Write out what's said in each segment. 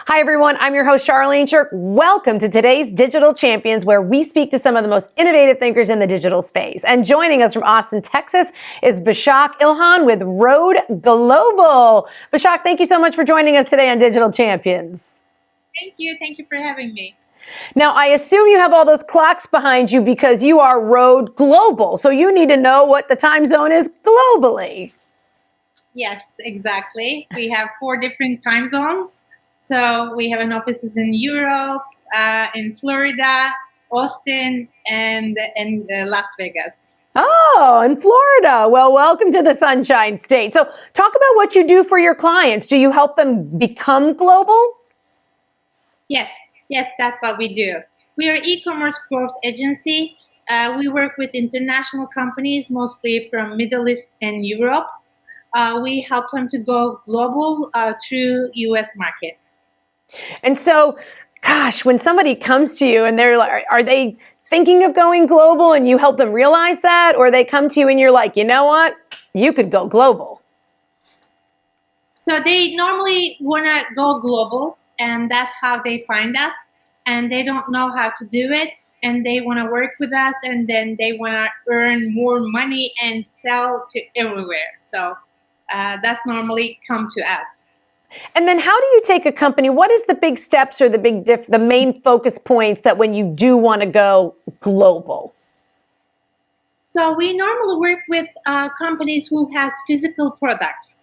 Hi, everyone. I'm your host, Charlene Shirk. Welcome to today's Digital Champions, where we speak to some of the most innovative thinkers in the digital space. And joining us from Austin, Texas, is Bashak Ilhan with Road Global. Bashak, thank you so much for joining us today on Digital Champions. Thank you. Thank you for having me. Now, I assume you have all those clocks behind you because you are Road Global. So you need to know what the time zone is globally. Yes, exactly. We have 4 different time zones. So we have an offices in Europe, in Florida, Austin, and Las Vegas. Oh, in Florida. Well, welcome to the Sunshine State. So talk about what you do for your clients. Do you help them become global? Yes, that's what we do. We are e-commerce growth agency. We work with international companies, mostly from Middle East and Europe. We help them to go global through U.S. market. And so, gosh, when somebody comes to you and they're like, are they thinking of going global and you help them realize that? Or they come to you and you're like, you know what? You could go global. So they normally want to go global, and that's how they find us. And they don't know how to do it, and they want to work with us, and then they want to earn more money and sell to everywhere. So that's normally come to us. And then how do you take a company? What is the big steps or the main focus points that when you do want to go global? So we normally work with companies who has physical products.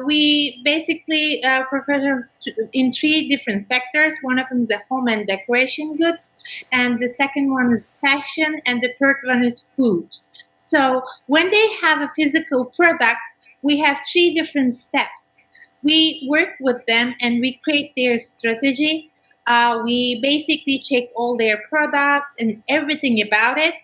We basically professionals in 3 different sectors. One of them is the home and decoration goods, and the second one is fashion, and the third one is food. So when they have a physical product, we have 3 different steps. We work with them and we create their strategy. We basically check all their products and everything about it.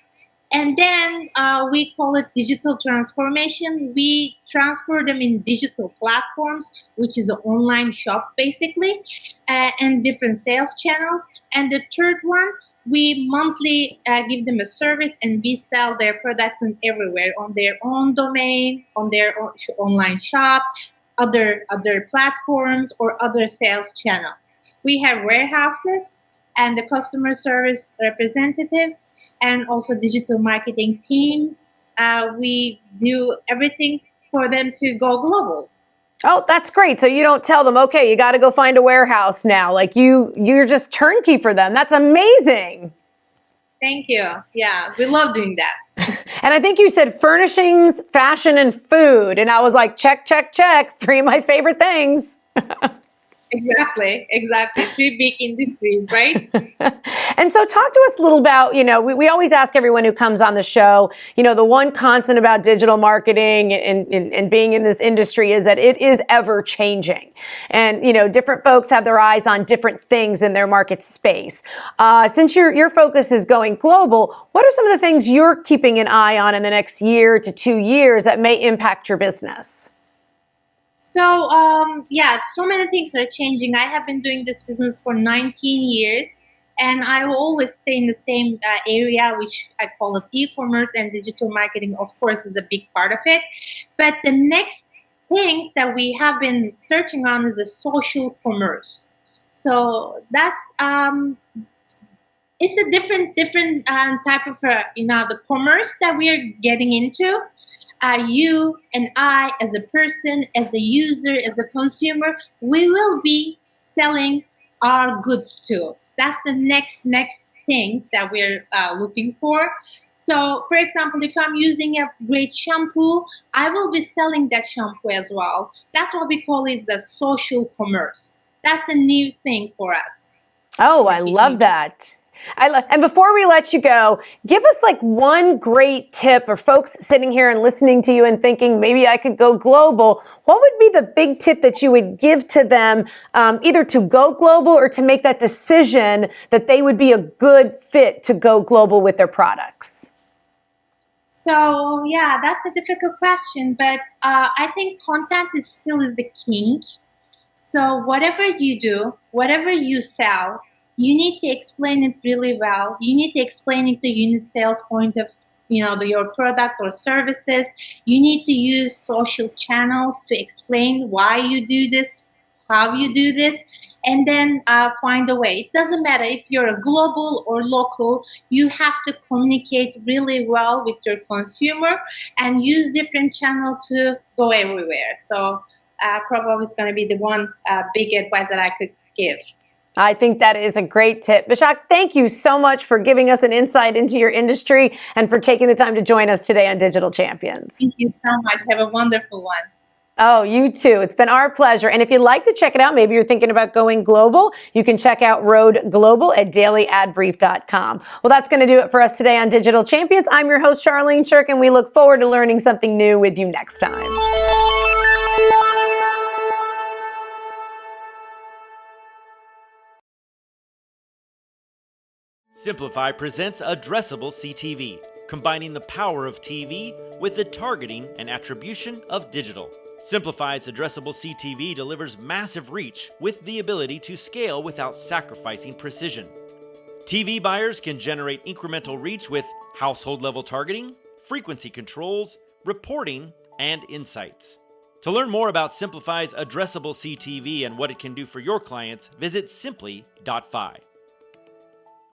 And then we call it digital transformation. We transfer them in digital platforms, which is an online shop basically, and different sales channels. And the third one, we monthly give them a service, and we sell their products in everywhere on their own domain, on their own online shop, other platforms, or other sales channels. We have warehouses and the customer service representatives, and also digital marketing teams. We do everything for them to go global. Oh, that's great. So you don't tell them, okay, you got to go find a warehouse now. Like you're just turnkey for them. That's amazing. Thank you. Yeah, we love doing that. And I think you said furnishings, fashion, and food. And I was like, check, check, check. 3 of my favorite things. Exactly. 3 big industries, right? And so talk to us a little about, we always ask everyone who comes on the show, the one constant about digital marketing and being in this industry is that it is ever changing. And, different folks have their eyes on different things in their market space. Since your focus is going global, what are some of the things you're keeping an eye on in the next year to 2 years that may impact your business? So, so many things are changing. I have been doing this business for 19 years, and I will always stay in the same area, which I call it e-commerce, and digital marketing, of course, is a big part of it. But the next things that we have been searching on is a social commerce. So that's it's a different type of the commerce that we are getting into. You and I, as a person, as a user, as a consumer, we will be selling our goods too. That's the next thing that we're looking for. So, for example, if I'm using a great shampoo, I will be selling that shampoo as well. That's what we call it the social commerce. That's the new thing for us. Oh, I love that. And before we let you go, give us like one great tip, or folks sitting here and listening to you and thinking maybe I could go global. What would be the big tip that you would give to them, either to go global or to make that decision that they would be a good fit to go global with their products? So yeah, that's a difficult question, but I think content still is the king. So whatever you do, whatever you sell, you need to explain it really well. You need to explain it to unit sales point of your products or services. You need to use social channels to explain why you do this how you do this, and then find a way. It doesn't matter if you're a global or local, you have to communicate really well with your consumer and use different channels to go everywhere. So probably it's going to be the one big advice that I could give. I think that is a great tip. Bashak, thank you so much for giving us an insight into your industry and for taking the time to join us today on Digital Champions. Thank you so much. Have a wonderful one. Oh, you too. It's been our pleasure. And if you'd like to check it out, maybe you're thinking about going global, you can check out Road Global at dailyadbrief.com. Well, that's going to do it for us today on Digital Champions. I'm your host, Charlene Shirk, and we look forward to learning something new with you next time. Simplify presents Addressable CTV, combining the power of TV with the targeting and attribution of digital. Simplify's Addressable CTV delivers massive reach with the ability to scale without sacrificing precision. TV buyers can generate incremental reach with household-level targeting, frequency controls, reporting, and insights. To learn more about Simplify's Addressable CTV and what it can do for your clients, visit simply.fi.